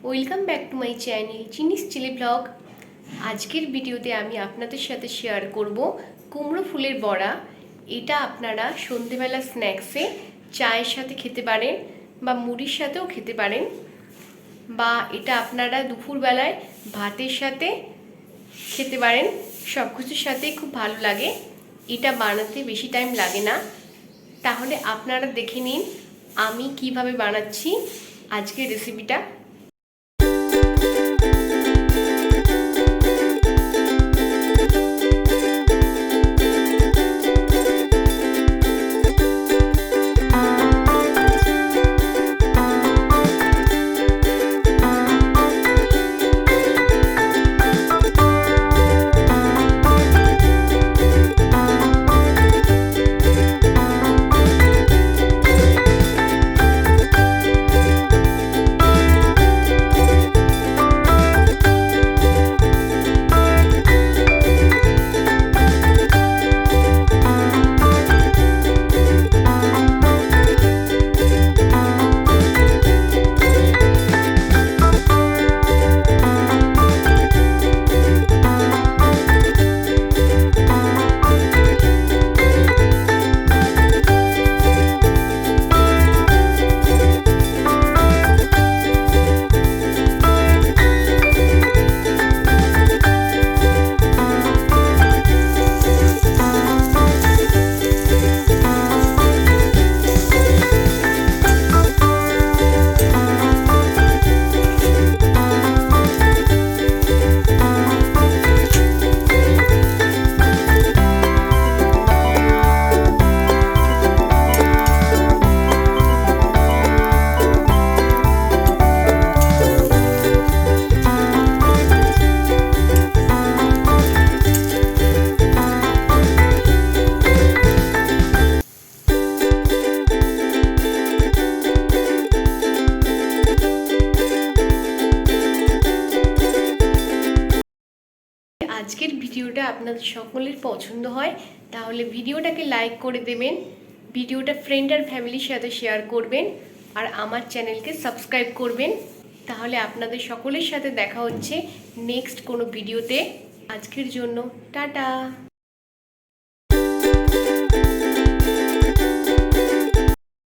Welcome back to my channel চিনিস chilli blog. আজকের ভিডিওতে আমি আপনাদের সাথে শেয়ার করব কুমড়ো ফুলের বড়া। এটা আপনারা সন্ধেবেলা স্ন্যাক্সে চায়ের সাথে খেতে পারেন বা মুড়ির সাথেও খেতে পারেন, বা এটা আপনারা দুপুরবেলায় ভাতের সাথে খেতে পারেন। সব কিছুর সাথেই খুব ভালো লাগে। এটা বানাতে বেশি টাইম লাগে না। তাহলে আপনারা দেখে নিন আমি কিভাবে বানাচ্ছি আজকের রেসিপিটা। আজকের ভিডিওটা আপনাদের সকলের পছন্দ হয় তাহলে ভিডিওটাকে লাইক করে দেবেন, ভিডিওটা ফ্রেন্ড আর ফ্যামিলির সাথে শেয়ার করবেন, আর আমার চ্যানেলকে সাবস্ক্রাইব করবেন। তাহলে আপনাদের সকলের সাথে দেখা হচ্ছে নেক্সট কোনো ভিডিওতে। আজকের জন্য টাটা।